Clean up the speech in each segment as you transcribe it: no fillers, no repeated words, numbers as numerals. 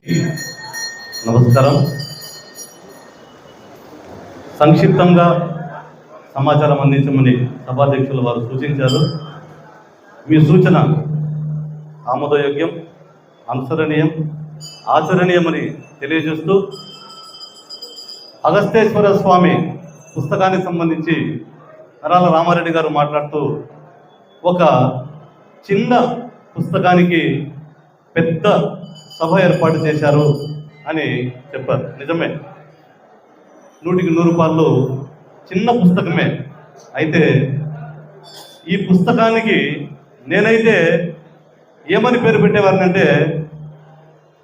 నమస్కారం. సంక్షిప్తంగా సమాచారం అందించమని సభాధ్యక్షులు వారు సూచించారు. మీ సూచన ఆమోదయోగ్యం, అనుసరణీయం, ఆచరణీయమని తెలియజేస్తూ అగస్తేశ్వర స్వామి పుస్తకానికి సంబంధించి నరాల రామారెడ్డి గారు మాట్లాడుతూ ఒక చిన్న పుస్తకానికి పెద్ద సభ ఏర్పాటు చేశారు అని చెప్పారు. నిజమే, 100కి 100 చిన్న పుస్తకమే. అయితే ఈ పుస్తకానికి నేనైతే ఏమని పేరు పెట్టేవారినంటే,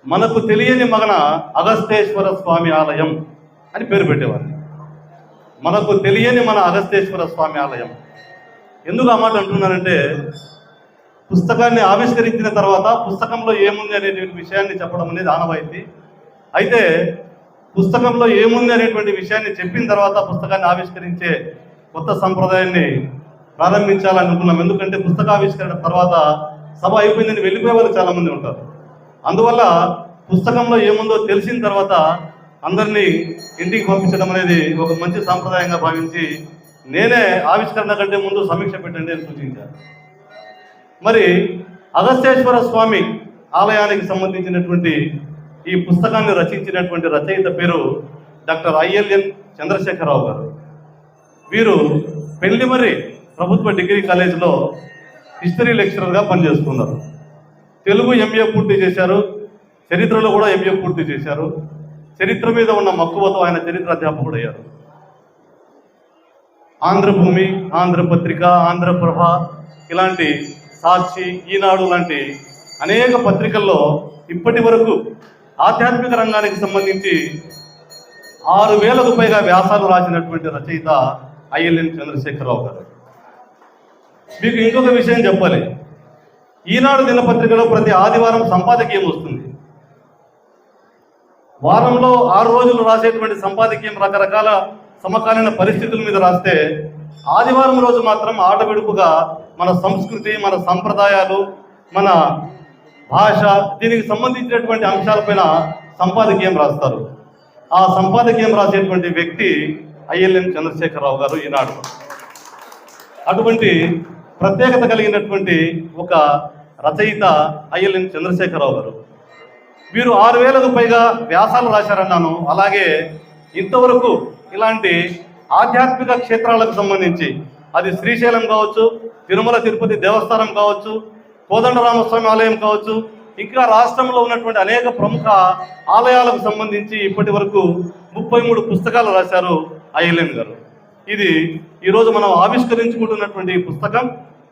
మనకు తెలియని మగన అగస్తేశ్వర స్వామి ఆలయం అని పేరు పెట్టేవారిని. మనకు తెలియని మన అగస్తేశ్వర స్వామి ఆలయం. ఎందుకు ఆ మాట అంటున్నానంటే, పుస్తకాన్ని ఆవిష్కరించిన తర్వాత పుస్తకంలో ఏముంది అనేటువంటి విషయాన్ని చెప్పడం అనేది ఆనవాయితీ. అయితే పుస్తకంలో ఏముంది అనేటువంటి విషయాన్ని చెప్పిన తర్వాత పుస్తకాన్ని ఆవిష్కరించే కొత్త సంప్రదాయాన్ని ప్రారంభించాలనుకున్నాం. ఎందుకంటే పుస్తకావిష్కరణ తర్వాత సభ అయిపోయిందని వెళ్ళిపోయే వాళ్ళు చాలామంది ఉంటారు. అందువల్ల పుస్తకంలో ఏముందో తెలిసిన తర్వాత అందరినీ ఇంటికి పంపించడం అనేది ఒక మంచి సాంప్రదాయంగా భావించి నేనే ఆవిష్కరణ కంటే ముందు సమీక్ష పెట్టండి అని సూచించాను. మరి అగస్తేశ్వర స్వామి ఆలయానికి సంబంధించినటువంటి ఈ పుస్తకాన్ని రచించినటువంటి రచయిత పేరు డాక్టర్ ఐఎల్ఎన్ చంద్రశేఖరరావు గారు. వీరు పెళ్లిమర్రి ప్రభుత్వ డిగ్రీ కాలేజీలో హిస్టరీ లెక్చరర్గా పనిచేస్తున్నారు. తెలుగు ఎంఏ పూర్తి చేశారు, చరిత్రలో కూడా ఎంఏ పూర్తి చేశారు. చరిత్ర మీద ఉన్న మక్కువతో ఆయన చరిత్ర అధ్యాపకుడు అయ్యారు. ఆంధ్రభూమి, ఆంధ్రపత్రిక, ఆంధ్రప్రభ ఇలాంటి, సాక్షి, ఈనాడు లాంటి అనేక పత్రికల్లో ఇప్పటి వరకు ఆధ్యాత్మిక రంగానికి సంబంధించి 6,000కు పైగా వ్యాసాలు రాసినటువంటి రచయిత ఐఎల్ఎన్ చంద్రశేఖరరావు గారు. మీకు ఇంకొక విషయం చెప్పాలి. ఈనాడు దినపత్రికలో ప్రతి ఆదివారం సంపాదకీయం వస్తుంది. వారంలో 6 రోజులు రాసేటువంటి సంపాదకీయం రకరకాల సమకాలీన పరిస్థితుల మీద రాస్తే, ఆదివారం రోజు మాత్రం ఆటవిడుపుగా మన సంస్కృతి, మన సంప్రదాయాలు, మన భాష, దీనికి సంబంధించినటువంటి అంశాలపైన సంపాదకీయం రాస్తారు. ఆ సంపాదకీయం రాసేటువంటి వ్యక్తి ఐఎల్ఎన్ చంద్రశేఖరరావు గారు ఈనాడు. అటువంటి ప్రత్యేకత కలిగినటువంటి ఒక రచయిత ఐఎల్ఎన్ చంద్రశేఖరరావు గారు. వీరు 6,000కు పైగా వ్యాసాలు రాశారన్నాను. అలాగే ఇంతవరకు ఇలాంటి ఆధ్యాత్మిక క్షేత్రాలకు సంబంధించి, అది శ్రీశైలం కావచ్చు, తిరుమల తిరుపతి దేవస్థానం కావచ్చు, కోదండరామస్వామి ఆలయం కావచ్చు, ఇంకా రాష్ట్రంలో ఉన్నటువంటి అనేక ప్రముఖ ఆలయాలకు సంబంధించి ఇప్పటి వరకు 33 పుస్తకాలు రాశారు ఐఎల్ఎన్ గారు. ఇది ఈరోజు మనం ఆవిష్కరించుకుంటున్నటువంటి పుస్తకం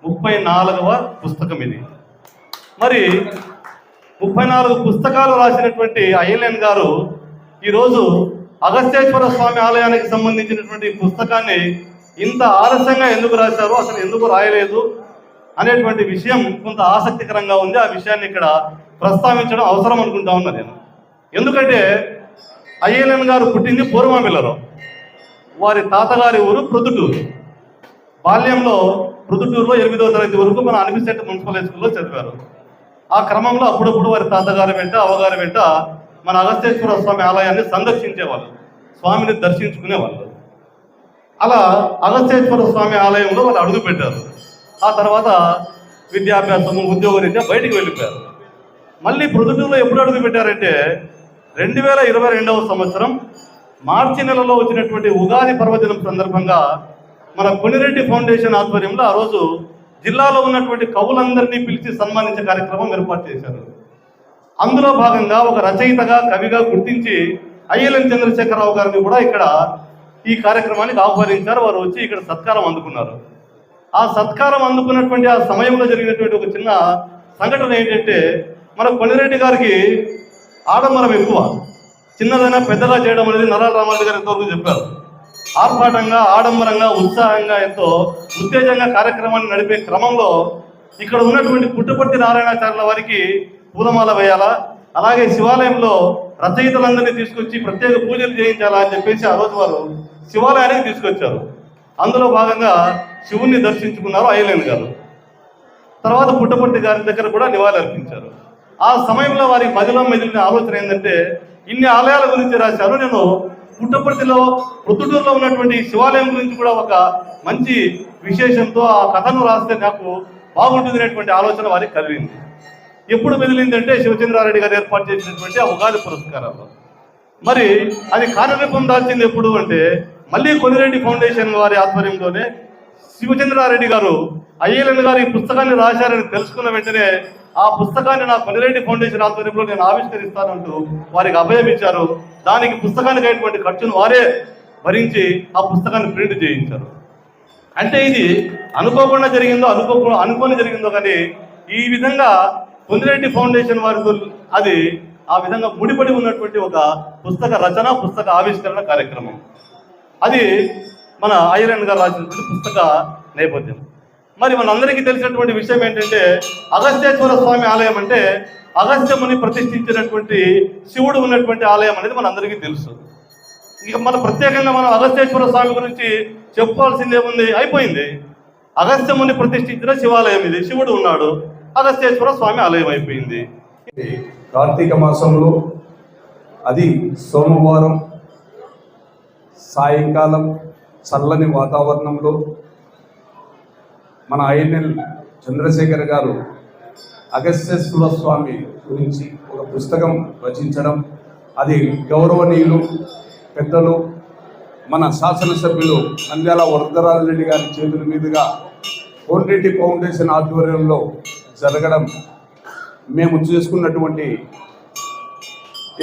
34వ పుస్తకం ఇది. మరి 34 పుస్తకాలు రాసినటువంటి ఐఎల్ఎన్ గారు ఈరోజు అగస్తేశ్వర స్వామి ఆలయానికి సంబంధించినటువంటి పుస్తకాన్ని ఇంత ఆలస్యంగా ఎందుకు రాశారు, అసలు ఎందుకు రాయలేదు అనేటువంటి విషయం కొంత ఆసక్తికరంగా ఉంది. ఆ విషయాన్ని ఇక్కడ ప్రస్తావించడం అవసరం అనుకుంటా ఉన్నా నేను. ఎందుకంటే ఐఎల్ఎన్ గారు పుట్టింది పూర్వమిల్లలో. వారి తాతగారి ఊరు ప్రొద్దుటూరు. బాల్యంలో ప్రొద్దుటూరులో 8వ తరగతి వరకు మన అనిపిసెట్ మున్సిపల్ హై స్కూల్లో చదివారు. ఆ క్రమంలో అప్పుడప్పుడు వారి తాతగారి వెంట, అవ్వగారి వెంట మన అగస్తేశ్వర స్వామి ఆలయాన్ని సందర్శించేవాళ్ళు, స్వామిని దర్శించుకునేవాళ్ళు. అలా అగస్తేశ్వర స్వామి ఆలయంలో వాళ్ళు అడుగుపెట్టారు. ఆ తర్వాత విద్యాభ్యాసము, ఉద్యోగరీత్యా బయటికి వెళ్ళిపోయారు. మళ్ళీ ప్రొద్దుటూరులో ఎప్పుడు అడుగు పెట్టారంటే 2022వ సంవత్సరం మార్చి నెలలో వచ్చినటువంటి ఉగాది పర్వదినం సందర్భంగా మన కొనిరెడ్డి ఫౌండేషన్ ఆధ్వర్యంలో ఆ రోజు జిల్లాలో ఉన్నటువంటి కవులందరినీ పిలిచి సన్మానించే కార్యక్రమం ఏర్పాటు చేశారు. అందులో భాగంగా ఒక రచయితగా, కవిగా గుర్తించి ఐఎల్ఎన్ చంద్రశేఖరరావు గారిని కూడా ఇక్కడ ఈ కార్యక్రమానికి ఆహ్వానించారు. వారు వచ్చి ఇక్కడ సత్కారం అందుకున్నారు. ఆ సత్కారం అందుకున్నటువంటి ఆ సమయంలో జరిగినటువంటి ఒక చిన్న సంఘటన ఏంటంటే, మన కొనిరెడ్డి గారికి ఆడంబరం ఎక్కువ. చిన్నదైనా పెద్దగా చేయడం అనేది నరాల రామారెడ్డి గారు ఎంతవరకు చెప్పారు. ఆర్భాటంగా, ఆడంబరంగా, ఉత్సాహంగా, ఎంతో ఉత్తేజంగా కార్యక్రమాన్ని నడిపే క్రమంలో ఇక్కడ ఉన్నటువంటి పుట్టపర్తి నారాయణాచార్యుల వారికి పూలమాల వేయాలా, అలాగే శివాలయంలో రచయితలందరినీ తీసుకొచ్చి ప్రత్యేక పూజలు చేయించాలా అని చెప్పేసి ఆ రోజు వారు శివాలయానికి తీసుకొచ్చారు. అందులో భాగంగా శివుణ్ణి దర్శించుకున్నారు ఐఎల్ఎన్ గారు. తర్వాత పుట్టపర్తి గారి దగ్గర కూడా నివాళి అర్పించారు. ఆ సమయంలో వారి మదిలో మెదిలిన ఆలోచన ఏంటంటే, ఇన్ని ఆలయాల గురించి రాశారు, నేను పుట్టపర్తిలో ప్రొద్దుటూరులో ఉన్నటువంటి శివాలయం గురించి కూడా ఒక మంచి విశేషంతో ఆ కథను రాస్తే నాకు బాగుంటుంది అనేటువంటి ఆలోచన వారికి కలిగింది. ఎప్పుడు మెదిలిందంటే శివచంద్రారెడ్డి గారు ఏర్పాటు చేసినటువంటి ఆ ఉగాది పురస్కారాలు. మరి అది కార్యరూపం దాల్చింది ఎప్పుడు అంటే, మళ్ళీ కొనిరెడ్డి ఫౌండేషన్ వారి ఆధ్వర్యంలోనే శివచంద్రారెడ్డి గారు అయ్యలన్ గారు ఈ పుస్తకాన్ని రాశారని తెలుసుకున్న వెంటనే ఆ పుస్తకాన్ని నా కొనిరెడ్డి ఫౌండేషన్ ఆధ్వర్యంలో నేను ఆవిష్కరిస్తానంటూ వారికి అభయం ఇచ్చారు. దానికి పుస్తకానికి అయినటువంటి ఖర్చును వారే భరించి ఆ పుస్తకాన్ని ప్రింట్ చేయించారు. అంటే ఇది అనుకోకుండా జరిగిందో అనుకోని జరిగిందో కానీ ఈ విధంగా కొనిరెడ్డి ఫౌండేషన్ వారితో అది ఆ విధంగా ముడిపడి ఉన్నటువంటి ఒక పుస్తక రచన, పుస్తక ఆవిష్కరణ కార్యక్రమం. అది మన అయ్యలన్ గారు రాసినటువంటి పుస్తక నేపథ్యం. మరి మనందరికీ తెలిసినటువంటి విషయం ఏంటంటే, అగస్త్యేశ్వర స్వామి ఆలయం అంటే అగస్త్యముని ప్రతిష్ఠించినటువంటి శివుడు ఉన్నటువంటి ఆలయం అనేది మనందరికీ తెలుసు. ఇక మన ప్రత్యేకంగా మనం అగస్త్యేశ్వర స్వామి గురించి చెప్పుకోవాల్సిందేముంది, అయిపోయింది. అగస్త్యముని ప్రతిష్ఠించిన శివాలయం ఇది, శివుడు ఉన్నాడు, అగస్త్యేశ్వర స్వామి ఆలయం అయిపోయింది. కార్తీక మాసంలో అది సోమవారం సాయంకాలం చల్లని వాతావరణంలో మన ఐఎన్ఎల్ చంద్రశేఖర్ గారు అగస్త్యేశ్వర స్వామి గురించి ఒక పుస్తకం రచించడం, అది గౌరవనీయులు పెద్దలు మన శాసనసభ్యులు నంద్యాల వరదరాజరెడ్డి గారి చేతుల మీదుగా కోటిరెడ్డి ఫౌండేషన్ ఆధ్వర్యంలో జరగడం మేము చేసుకున్నటువంటి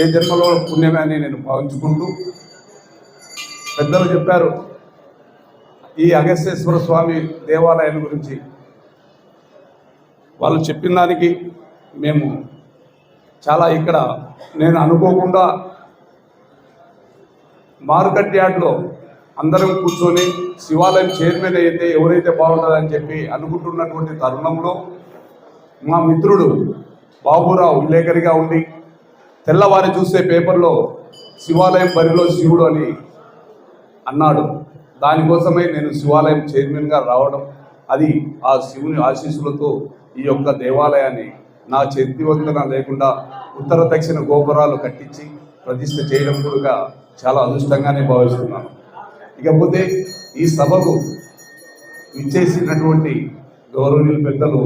ఏ జన్మలో పుణ్యమే అని నేను భావించుకుంటూ, పెద్దలు చెప్పారు ఈ అగస్త్యేశ్వర స్వామి దేవాలయం గురించి. వాళ్ళు చెప్పిన దానికి మేము చాలా ఇక్కడ నేను అనుకోకుండా మార్కెట్ యార్డ్లో అందరం కూర్చొని శివాలయం చైర్మన్ అయితే ఎవరైతే బాగుంటుందని చెప్పి అనుకుంటున్నటువంటి తరుణంలో మా మిత్రుడు బాబురావు విలేకరిగా ఉండి తెల్లవారి చూసే పేపర్లో శివాలయం బరిలో శివుడు అని అన్నాడు. దానికోసమే నేను శివాలయం చైర్మన్గా రావడం, అది ఆ శివుని ఆశీస్సులతో ఈ యొక్క దేవాలయాన్ని నా చేతివంతన లేకుండా ఉత్తర దక్షిణ గోపురాలు కట్టించి ప్రతిష్ఠ చేయడం కూడా చాలా అదృష్టంగానే భావిస్తున్నాను. ఇకపోతే ఈ సభకు ఇచ్చేసినటువంటి గౌరవనీయుల పెద్దలు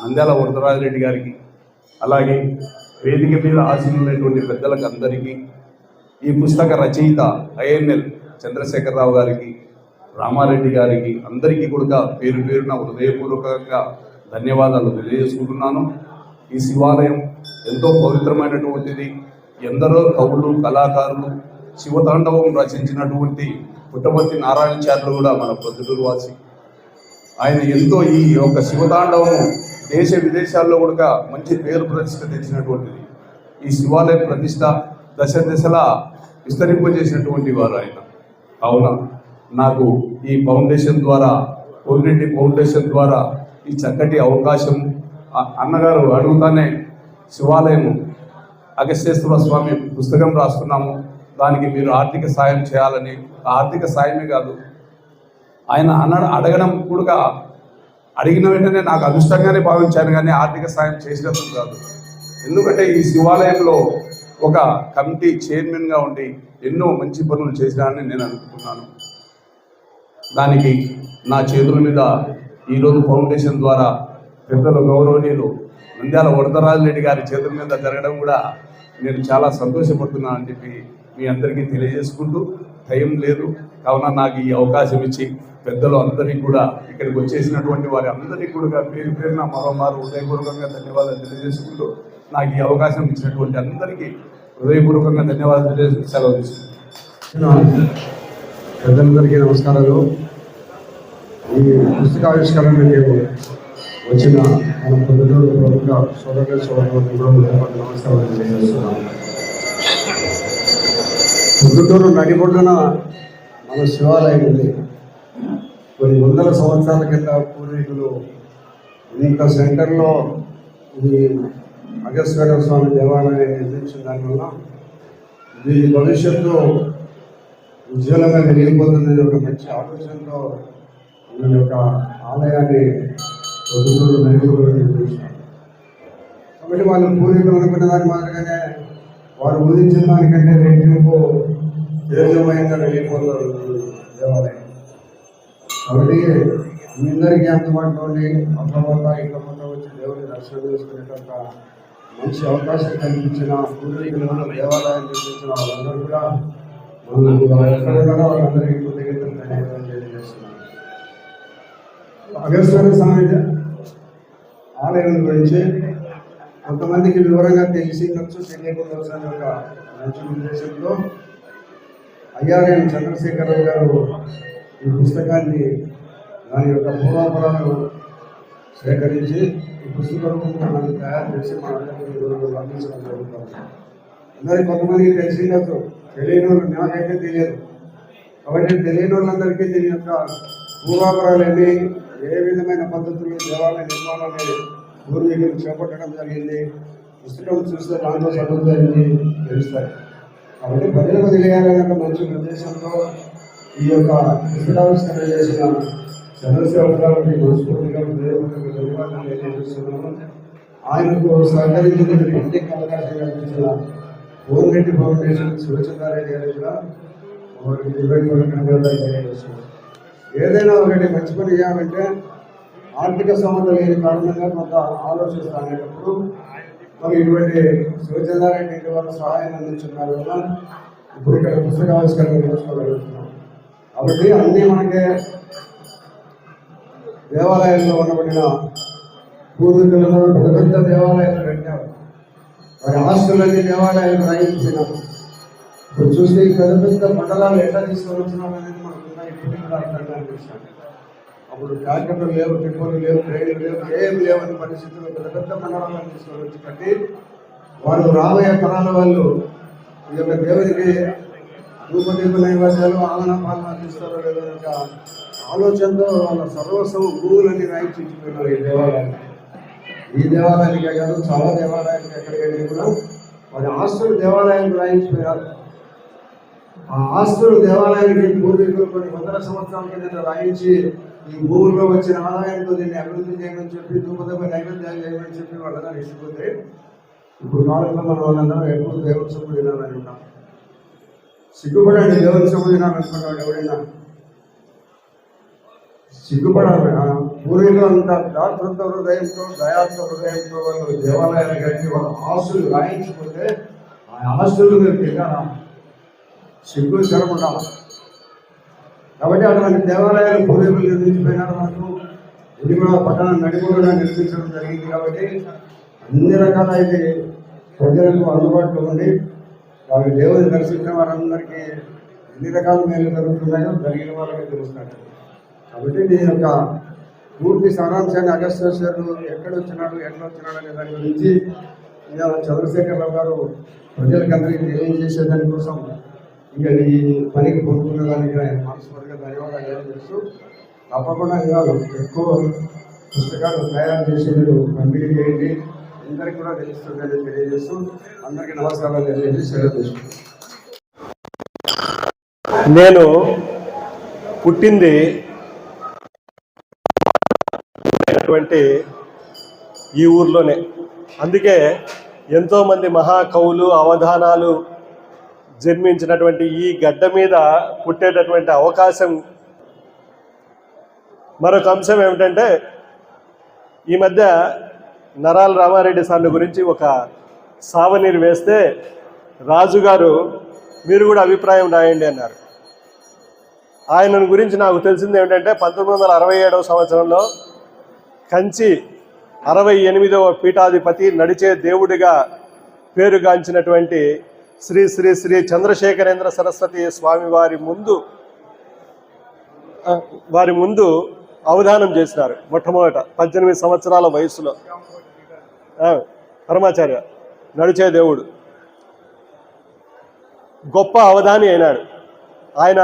నంద్యాల వరదరాజరెడ్డి గారికి, అలాగే వేదిక మీద ఆశీనులైనటువంటి పెద్దలకు అందరికీ, ఈ పుస్తక రచయిత ఐఎన్ఎల్ చంద్రశేఖరరావు గారికి, రామారెడ్డి గారికి, అందరికీ కూడా పేరు పేరున హృదయపూర్వకంగా ధన్యవాదాలు తెలియజేసుకుంటున్నాను. ఈ శివాలయం ఎంతో పవిత్రమైనటువంటిది. ఎందరో కవులు, కళాకారులు శివతాండవం రచించినటువంటి పుట్టపర్తి నారాయణచార్యులు కూడా మన ప్రొద్దుటూరు వాసి. ఆయన ఎంతో ఈ యొక్క శివతాండవము దేశ విదేశాల్లో కూడా మంచి పేరు ప్రతిష్ట తెచ్చినటువంటిది. ఈ శివాలయ ప్రతిష్ట దశ దిశలా విస్తరింపజేసినటువంటి వారు ఆయన. కావున నాకు ఈ ఫౌండేషన్ ద్వారా, కోటిరెడ్డి ఫౌండేషన్ ద్వారా ఈ చక్కటి అవకాశం, అన్నగారు అడుగుతానే శివాలయం అగస్త్యేశ్వర స్వామి పుస్తకం రాస్తున్నాము, దానికి మీరు ఆర్థిక సాయం చేయాలని, ఆర్థిక సాయమే కాదు ఆయన అడగడం కూడా, అడిగిన వెంటనే నాకు అదృష్టంగానే భావించాను కానీ ఆర్థిక సాయం చేసినప్పుడు కాదు. ఎందుకంటే ఈ శివాలయంలో ఒక కమిటీ చైర్మన్గా ఉండి ఎన్నో మంచి పనులు చేసినానని నేను అనుకుంటున్నాను. దానికి నా చేతుల మీద ఈరోజు ఫౌండేషన్ ద్వారా పెద్దలు గౌరవనీయులు నంద్యాల వరదరాజరెడ్డి గారి చేతుల మీద జరగడం కూడా నేను చాలా సంతోషపడుతున్నాను అని చెప్పి మీ అందరికీ తెలియజేసుకుంటూ, టైం లేదు కావున నాకు ఈ అవకాశం ఇచ్చి పెద్దలు అందరికీ కూడా, ఇక్కడికి వచ్చేసినటువంటి వారి అందరికీ కూడా పేరు పేరున మరోమారు హృదయపూర్వకంగా ధన్యవాదాలు తెలియజేసుకుంటూ, నాకు ఈ అవకాశం ఇచ్చినటువంటి అందరికీ హృదయపూర్వకంగా ధన్యవాదాలు తెలియజేసి సెలవు తీసుకుంటున్నాను. పెద్దలందరికీ నమస్కారాలు. ఈ పుస్తకావిష్కరణకి వచ్చిన మన పొద్దుటూరు ప్రముఖ సోదరులకు కూడా నమస్కారాలు తెలియజేస్తున్నాను. పొద్దుటూరు నడిబొడ్డున మన శివాలయం ఉంది. కొన్ని వందల సంవత్సరాల కింద పూర్వీకులు ఇంత సెంటర్లో ఈ అగస్త్యేశ్వర స్వామి దేవాలయాన్ని నిర్మించిన దానివల్ల దీని భవిష్యత్తు ఉజ్వలంగా వెలిగిపోతుందని ఒక మంచి ఆలోచనతో ఈ యొక్క ఆలయాన్ని పొద్దుటూరు నడిబొడ్డున నిర్మించారు. కాబట్టి వాళ్ళు పూర్వీకులు అనుకున్న దాని మాదిరిగానే వారు ఊహించిన దానికంటే రెట్టింపు తేజమయంగా వెళ్ళిపోతారు దేవాలయం. కాబట్టి మీ అందరికీ అందుబాటులో ఉండి అట్లా ఇట్లా వచ్చి దేవుడిని దర్శనం చేసుకునేటంత మంచి అవకాశం కల్పించిన పూర్వీకులను దేవాలయం నిర్మించిన వాళ్ళందరూ కూడా ఎక్కడ ఉన్నారో వాళ్ళందరికీ కృతజ్ఞతలు ధన్యవాదాలు తెలియజేస్తున్నాను. అగస్త్య స్వామి ఆలయం గురించి కొంతమందికి వివరంగా తెలియకుండా వచ్చిన ఒక మంచి ఉద్దేశంలో అయ్యారేని చంద్రశేఖరరావు గారు ఈ పుస్తకాన్ని దాని యొక్క పూర్వాపరాలను సేకరించి ఈ పుస్తకం మనం తయారు చేసి మన అందరికీ అందించడం జరుగుతుంది. అందరికీ కొంతమందికి తెలిసిండదు, తెలియని వాళ్ళు నాకైతే తెలియదు. కాబట్టి తెలియని వాళ్ళందరికీ దీని యొక్క పూర్వాపరాలేమి, ఏ విధమైన పద్ధతులు దేవాలయ నిర్మాణం అనేది పూర్వీకులు చేపట్టడం జరిగింది, పుస్తకం చూస్తే దాంట్లో చదువుతాయని తెలుస్తాయి. కాబట్టి ప్రజలకు తెలియాలనే మంచి ఉద్దేశంతో ఈ యొక్క పుస్తకావిష్కరణ చేసిన చంద్రశేఖర్ గారికి మనస్ఫూర్తిగా ధన్యవాదాలు తెలియజేస్తున్నాను. ఆయనకు సహకరించిన ఇంటికి అవకాశం కల్పించిన కోన్రెడ్డి ఫౌండేషన్ శివచంద్రారెడ్డి గారికి కూడా వారికి ధన్యవాదాలు తెలియజేస్తున్నాను. ఏదైనా ఒకటి మంచి పని చేయాలంటే ఆర్థిక సమత లేని కారణంగా కొంత ఆలోచిస్తానేటప్పుడు మరి ఇటువంటి శివచంద్రారెడ్డి వారు సహాయం అందించున్నారు కదా ఇప్పుడు ఇక్కడ పుస్తకావిష్కరణ చేసుకోగలుగుతున్నాం. కాబట్టి అన్నీ మనకే దేవాలయంలో ఉండబడిన పూర్వీకులను పెద్ద పెద్ద దేవాలయాలు కట్టారు. వారి ఆస్తులన్నీ దేవాలయాలు రాయించినారు. ఇప్పుడు చూస్తే పెద్ద పెద్ద మండలాలు ఎట్లా తీసుకొని వచ్చినారు అనేది మనకున్న ఇప్పటికీ కూడా అర్థం కాని విషయం. అప్పుడు ట్రాక్టర్లు లేవు, టిప్పర్లు లేవు, ట్రైన్లు లేవు, ఏం లేవని పరిస్థితుల్లో పెద్ద పెద్ద మండలాలను తీసుకొని వచ్చి కట్టి వారు రాబోయే తరాల వాళ్ళు ఈ యొక్క దేవునికి రూపదీప నైవేద్యాలు ఆలన పాలన అందిస్తారో లేదో ఒక ఆలోచనతో వాళ్ళ సర్వస్వం భూములన్నీ రాయించిపోయినారు ఈ దేవాలయాన్ని. ఈ దేవాలయానికే కాదు చాలా దేవాలయానికి ఎక్కడికైనా కూడా వారి ఆస్తులు దేవాలయానికి రాయించిపోయారు. ఆ ఆస్తులు దేవాలయానికి పూర్వీకులు కొన్ని వందల సంవత్సరాల కింద రాయించి ఈ భూముల్లో వచ్చిన ఆదాయంతో దీన్ని అభివృద్ధి చేయమని చెప్పి ధూపదీప నైవేద్యాలు చేయమని చెప్పి వాళ్ళందరూ ఇచ్చిపోతే ఇప్పుడు కాలంలో మన వాళ్ళందరూ ఎప్పుడు దేవుని సొమ్ము తినాలని ఉన్నాం. సిగ్గుపడండి, దేవుని సొమ్ము తినాలనుకున్నాడు ఎవరైనా సిగ్గుపడాలి. పూర్వీకులు అంతా దాతృత్వ హృదయంతో దయాత్వ హృదయంతో వాళ్ళు దేవాలయాలు కట్టి వాళ్ళ ఆస్తులు రాయించిపోతే ఆ ఆస్తులు మీరు తిన్నారా? సిగ్గు జరగకుండా. కాబట్టి అటువంటి దేవాలయాలు పూర్వీకులు నిర్మించిపోయినారు. మనకు ఇది కూడా పట్టణం నడిపూరుగా నిర్మించడం జరిగింది. కాబట్టి అన్ని రకాల అయితే ప్రజలకు అందుబాటులో ఉండి వారి దేవుని దర్శించిన వారందరికీ ఎన్ని రకాల మేలు జరుగుతున్నాయో జరిగిన వాళ్ళకి తెలుస్తున్నట్టు. కాబట్టి దీని యొక్క పూర్తి సారాంశాన్ని అగస్త్యేశ్వరుడు ఎక్కడ వచ్చినాడు, ఎట్లా వచ్చినాడు అనే దాని గురించి చంద్రశేఖరరావు గారు ప్రజలకందరికీ తెలియజేసే దానికోసం ఇంకా ఈ పనికి పొందుకున్న దానికి ఆయన మనస్ఫూర్తిగా ధన్యవాదాలు తెలియజేస్తూ తప్పకుండా ఇంకా ఎక్కువ పుస్తకాలు తయారు చేసి మీరు పంపిణీ చేయండి, అందరికీ కూడా తెలుస్తుందని తెలియజేస్తూ అందరికీ నమస్కారాలు తెలియజేసి సెలవు తీసుకుంటాను. నేను పుట్టింది ఈ ఊర్లోనే. అందుకే ఎంతోమంది మహాకవులు అవధానాలు జన్మించినటువంటి ఈ గడ్డ మీద పుట్టేటటువంటి అవకాశం. మరొక అంశం ఏమిటంటే ఈ మధ్య నరాల రామారెడ్డి సార్ని గురించి ఒక సావనీరు వేస్తే రాజుగారు మీరు కూడా అభిప్రాయం రాయండి అన్నారు. ఆయన గురించి నాకు తెలిసింది ఏమిటంటే 1967వ సంవత్సరంలో కంచి 68వ పీఠాధిపతి, నడిచే దేవుడిగా పేరుగాంచినటువంటి శ్రీ శ్రీ శ్రీ చంద్రశేఖరేంద్ర సరస్వతి స్వామి వారి ముందు అవధానం చేసినారు. మొట్టమొదట 18 సంవత్సరాల వయసులో పరమాచార్య నడిచే దేవుడు గొప్ప అవధాని అయినాడు. ఆయన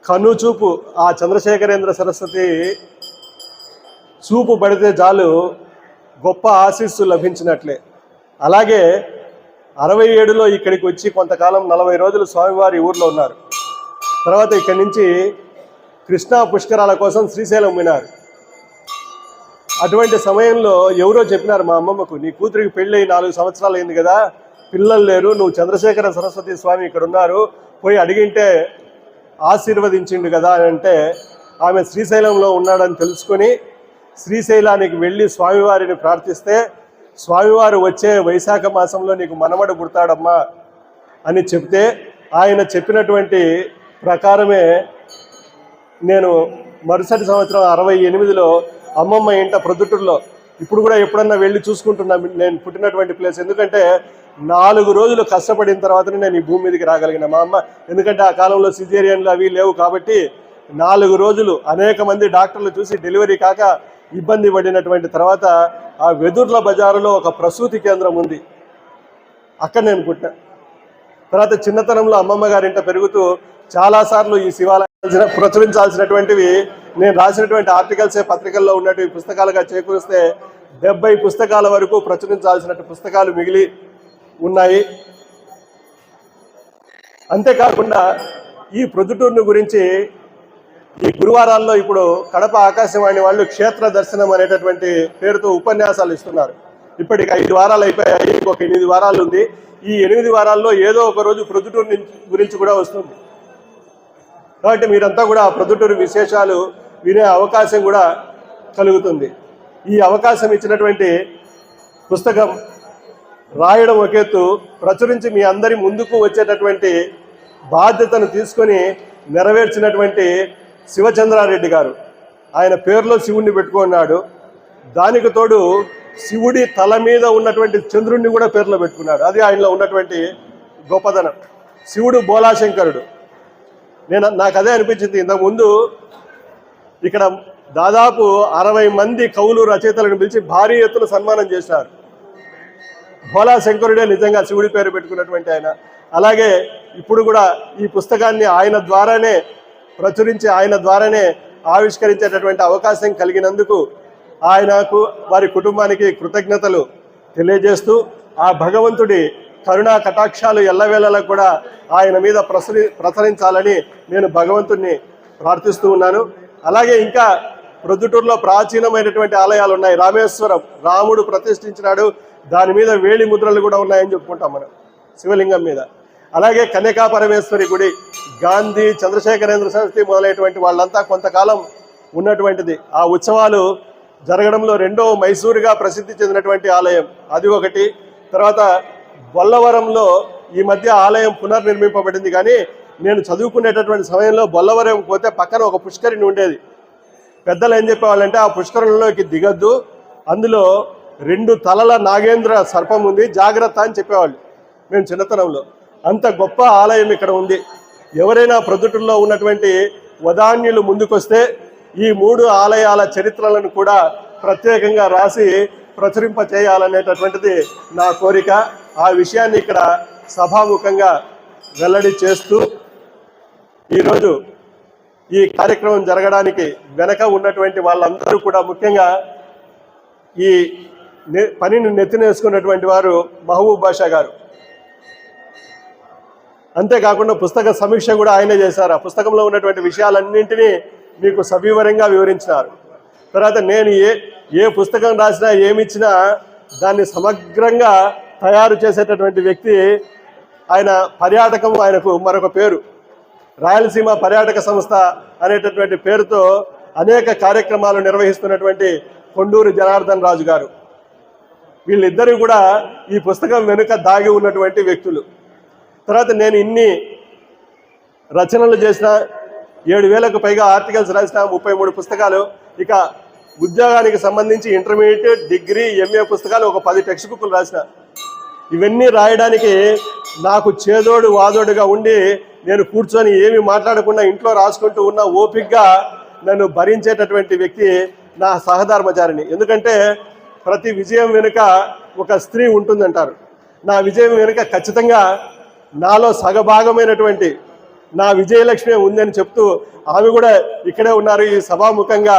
కన్నుచూపు ఆ చంద్రశేఖరేంద్ర సరస్వతి చూపు పడితే చాలు గొప్ప ఆశీస్సు లభించినట్లే. అలాగే 67లో ఇక్కడికి వచ్చి కొంతకాలం 40 రోజులు స్వామివారి ఊర్లో ఉన్నారు. తర్వాత ఇక్కడి నుంచి కృష్ణా పుష్కరాల కోసం శ్రీశైలం పోయినారు. అటువంటి సమయంలో ఎవరో చెప్పినారు మా అమ్మమ్మకు, నీ కూతురికి పెళ్ళి 4 సంవత్సరాలు అయింది కదా, పిల్లలు లేరు, నువ్వు చంద్రశేఖర సరస్వతి స్వామి ఇక్కడ ఉన్నారు, పోయి అడిగింటే ఆశీర్వదించిండు కదా అని అంటే, ఆమె శ్రీశైలంలో ఉన్నాడని తెలుసుకొని శ్రీశైలానికి వెళ్ళి స్వామివారిని ప్రార్థిస్తే, స్వామివారు వచ్చే వైశాఖ మాసంలో నీకు మనవడు పుడతాడమ్మా అని చెప్తే, ఆయన చెప్పినటువంటి ప్రకారమే నేను మరుసటి సంవత్సరం 68లో అమ్మమ్మ ఇంట ప్రొద్దుటూరులో, ఇప్పుడు కూడా ఎప్పుడన్నా వెళ్ళి చూసుకుంటున్నా నేను పుట్టినటువంటి ప్లేస్. ఎందుకంటే 4 రోజులు కష్టపడిన తర్వాతనే నేను ఈ భూమి మీదకి రాగలిగిన. మా అమ్మ, ఎందుకంటే ఆ కాలంలో సిజేరియన్లు అవి లేవు కాబట్టి 4 రోజులు అనేక మంది డాక్టర్లు చూసి డెలివరీ కాక ఇబ్బంది పడినటువంటి తర్వాత ఆ వెదుర్ల బజారులో ఒక ప్రసూతి కేంద్రం ఉంది, అక్కడ నేను పుట్టిన. తర్వాత చిన్నతనంలో అమ్మమ్మ గారింట పెరుగుతూ చాలాసార్లు ఈ శివాలయం ప్రచురించాల్సినటువంటివి నేను రాసినటువంటి ఆర్టికల్సే పత్రికల్లో ఉన్నటువంటి పుస్తకాలుగా చేకూరిస్తే 70 పుస్తకాల వరకు ప్రచురించాల్సిన పుస్తకాలు మిగిలి ఉన్నాయి. అంతేకాకుండా ఈ ప్రొద్దుటూరును గురించి ఈ గురువారాల్లో ఇప్పుడు కడప ఆకాశవాణి వాళ్ళు క్షేత్ర దర్శనం అనేటటువంటి పేరుతో ఉపన్యాసాలు ఇస్తున్నారు. ఇప్పటికి 5 వారాలు అయిపోయాయి, ఇంకొక 8 వారాలు ఉంది. ఈ 8 వారాల్లో ఏదో ఒక రోజు ప్రొద్దుటూరు గురించి కూడా వస్తుంది. కాబట్టి మీరంతా కూడా ప్రొద్దుటూరు విశేషాలు వినే అవకాశం కూడా కలుగుతుంది. ఈ అవకాశం ఇచ్చినటువంటి పుస్తకం రాయడం ఒక ఎత్తు, ప్రచురించి మీ అందరి ముందుకు వచ్చేటటువంటి బాధ్యతను తీసుకొని నెరవేర్చినటువంటి శివచంద్రారెడ్డి గారు, ఆయన పేరులో శివుణ్ణి పెట్టుకున్నాడు. దానికి తోడు శివుడి తల మీద ఉన్నటువంటి చంద్రుణ్ణి కూడా పేరులో పెట్టుకున్నాడు. అది ఆయనలో ఉన్నటువంటి గొప్పదనం. శివుడు బోలాశంకరుడు. నాకు అదే అనిపించింది. ఇంతకుముందు ఇక్కడ దాదాపు 60 మంది కవులు రచయితలను పిలిచి భారీ ఎత్తున సన్మానం చేశారు. బోలాశంకరుడే నిజంగా శివుడి పేరు పెట్టుకున్నటువంటి ఆయన. అలాగే ఇప్పుడు కూడా ఈ పుస్తకాన్ని ఆయన ద్వారానే ప్రచురించి ఆయన ద్వారానే ఆవిష్కరించేటటువంటి అవకాశం కలిగినందుకు ఆయనకు వారి కుటుంబానికి కృతజ్ఞతలు తెలియజేస్తూ, ఆ భగవంతుడి కరుణా కటాక్షాలు ఎల్లవేళలా కూడా ఆయన మీద ప్రసరించాలని నేను భగవంతుడిని ప్రార్థిస్తూ ఉన్నాను. అలాగే ఇంకా ప్రొద్దుటూరులో ప్రాచీనమైనటువంటి ఆలయాలు ఉన్నాయి. రామేశ్వరం రాముడు ప్రతిష్ఠించినాడు, దాని మీద వేలి ముద్రలు కూడా ఉన్నాయని చెప్పుకుంటాం మనం శివలింగం మీద. అలాగే కన్యకా పరమేశ్వరి గుడి, గాంధీ, చంద్రశేఖరేంద్ర సరస్వతి మొదలైనటువంటి వాళ్ళంతా కొంతకాలం ఉన్నటువంటిది. ఆ ఉత్సవాలు జరగడంలో రెండవ మైసూరుగా ప్రసిద్ధి చెందినటువంటి ఆలయం అది ఒకటి. తర్వాత బొల్లవరంలో ఈ మధ్య ఆలయం పునర్నిర్మింపబడింది. కానీ నేను చదువుకునేటటువంటి సమయంలో బొల్లవరం పోతే పక్కన ఒక పుష్కరిణి ఉండేది. పెద్దలు ఏం చెప్పేవాళ్ళంటే, ఆ పుష్కరంలోకి దిగద్దు, అందులో 2 తలల నాగేంద్ర సర్పం ఉంది, జాగ్రత్త అని చెప్పేవాళ్ళు మేము చిన్నతనంలో. అంత గొప్ప ఆలయం ఇక్కడ ఉంది. ఎవరైనా ప్రొద్దుటూరులో ఉన్నటువంటి వదాన్యులు ముందుకొస్తే ఈ 3 ఆలయాల చరిత్రలను కూడా ప్రత్యేకంగా రాసి ప్రచురింప చేయాలనేటటువంటిది నా కోరిక. ఆ విషయాన్ని ఇక్కడ సభాముఖంగా వెల్లడి చేస్తూ, ఈరోజు ఈ కార్యక్రమం జరగడానికి వెనక ఉన్నటువంటి వాళ్ళందరూ కూడా, ముఖ్యంగా ఈ పనిని నెత్తినేసుకున్నటువంటి వారు మహబూబ్ బాషా గారు. అంతేకాకుండా పుస్తక సమీక్ష కూడా ఆయనే చేశారు. ఆ పుస్తకంలో ఉన్నటువంటి విషయాలన్నింటినీ మీకు సవివరంగా వివరించినారు. తర్వాత నేను ఏ పుస్తకం రాసినా ఏమిచ్చినా దాన్ని సమగ్రంగా తయారు చేసేటటువంటి వ్యక్తి ఆయన. పర్యాటకం ఆయనకు మరొక పేరు. రాయలసీమ పర్యాటక సంస్థ అనేటటువంటి పేరుతో అనేక కార్యక్రమాలు నిర్వహిస్తున్నటువంటి కొండూరు జనార్దన్ రాజు గారు. వీళ్ళిద్దరూ కూడా ఈ పుస్తకం వెనుక దాగి ఉన్నటువంటి వ్యక్తులు. తర్వాత నేను ఇన్ని రచనలు చేసిన, 7,000కు పైగా ఆర్టికల్స్ రాసిన, 33 పుస్తకాలు, ఇక ఉద్యోగానికి సంబంధించి ఇంటర్మీడియట్, డిగ్రీ, ఎంఏ పుస్తకాలు ఒక 10 టెక్స్ట్ బుక్లు రాసిన. ఇవన్నీ రాయడానికి నాకు చేదోడు వాదోడుగా ఉండి నేను కూర్చొని ఏమి మాట్లాడకుండా ఇంట్లో రాసుకుంటూ ఉన్న ఓపికగా నన్ను భరించేటటువంటి వ్యక్తి నా సహధర్మచారిణి. ఎందుకంటే ప్రతి విజయం వెనుక ఒక స్త్రీ ఉంటుందంటారు. నా విజయం వెనుక ఖచ్చితంగా నాలో సగభాగమైనటువంటి నా విజయలక్ష్మి ఉందని చెప్తూ, ఆమె కూడా ఇక్కడే ఉన్నారు. ఈ సభాముఖంగా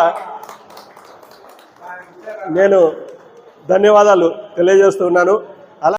నేను ధన్యవాదాలు తెలియజేస్తున్నాను.